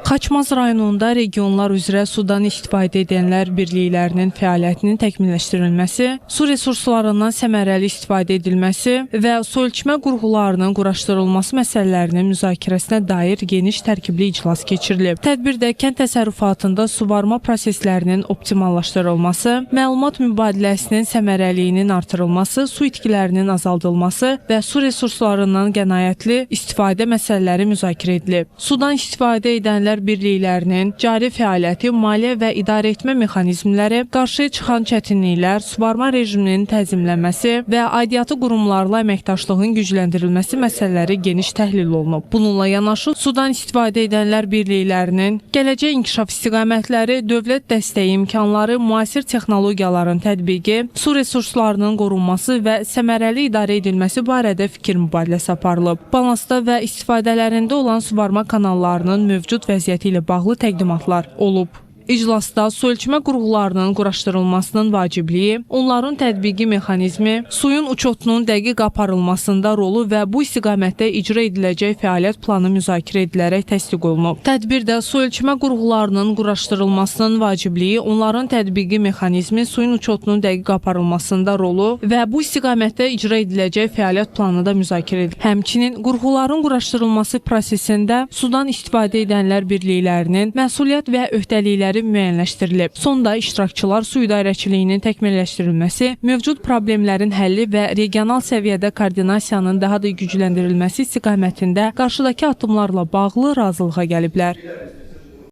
Xaçmaz rayonunda regionlar üzrə sudan istifadə edənlər birliklərinin fəaliyyətinin təkmilləşdirilməsi, su resurslarından səmərəli istifadə edilməsi və su ölçmə qurğularının quraşdırılması məsələlərinin müzakirəsinə dair geniş tərkibli iclas keçirilib. Tədbirdə kənd təsərrüfatında suvarma proseslərinin optimallaşdırılması, məlumat mübadiləsinin səmərəliliyinin artırılması, su itkilərinin azaldılması və su resurslarından qənaətli istifadə məsələləri müzakirə edilib. Sudan istifadə edənlər birliklərinin cari fəaliyyəti, maliyyə və idarəetmə mexanizmləri, qarşıya çıxan çətinliklər, suvarma rejiminin tənzimlənməsi və aidiyyatı qurumlarla əməkdaşlığın gücləndirilməsi məsələləri geniş təhlil olunub. Bununla yanaşı, sudan istifadə edənlər birliklərinin gələcək inkişaf istiqamətləri, dövlət dəstəyi imkanları, müasir texnologiyaların tətbiqi, su resurslarının qorunması və səmərəli idarə edilməsi barədə fikir mübadiləsi aparılıb. Balansda və istifadələrində olan suvarma kanallarının mövcud vəziyyəti ilə bağlı təqdimatlar olub. İclasda su ölçmə qurğularının quraşdırılmasının vacibliyi, onların tətbiqi mexanizmi, suyun uçotunun dəqiq aparılmasında rolu və bu istiqamətdə icra ediləcək fəaliyyət planı müzakirə edilərək təsdiq olunub. Tədbirdə su ölçmə qurğularının quraşdırılmasının vacibliyi, onların tətbiqi mexanizmi, suyun uçotunun dəqiq aparılmasında rolu və bu istiqamətdə icra ediləcək fəaliyyət planı da müzakirə edilir. Həmçinin qurğuların quraşdırılması prosesində sudan istifadə edənlər birliklərinin məsuliyyət və öhdəlikləri müəyyənləşdirilib. Sonda iştirakçılar su idarəçiliyinin təkmilləşdirilməsi, mövcud problemlərin həlli və regional səviyyədə koordinasiyanın daha da gücləndirilməsi istiqamətində qarşıdakı addımlarla bağlı razılığa gəliblər.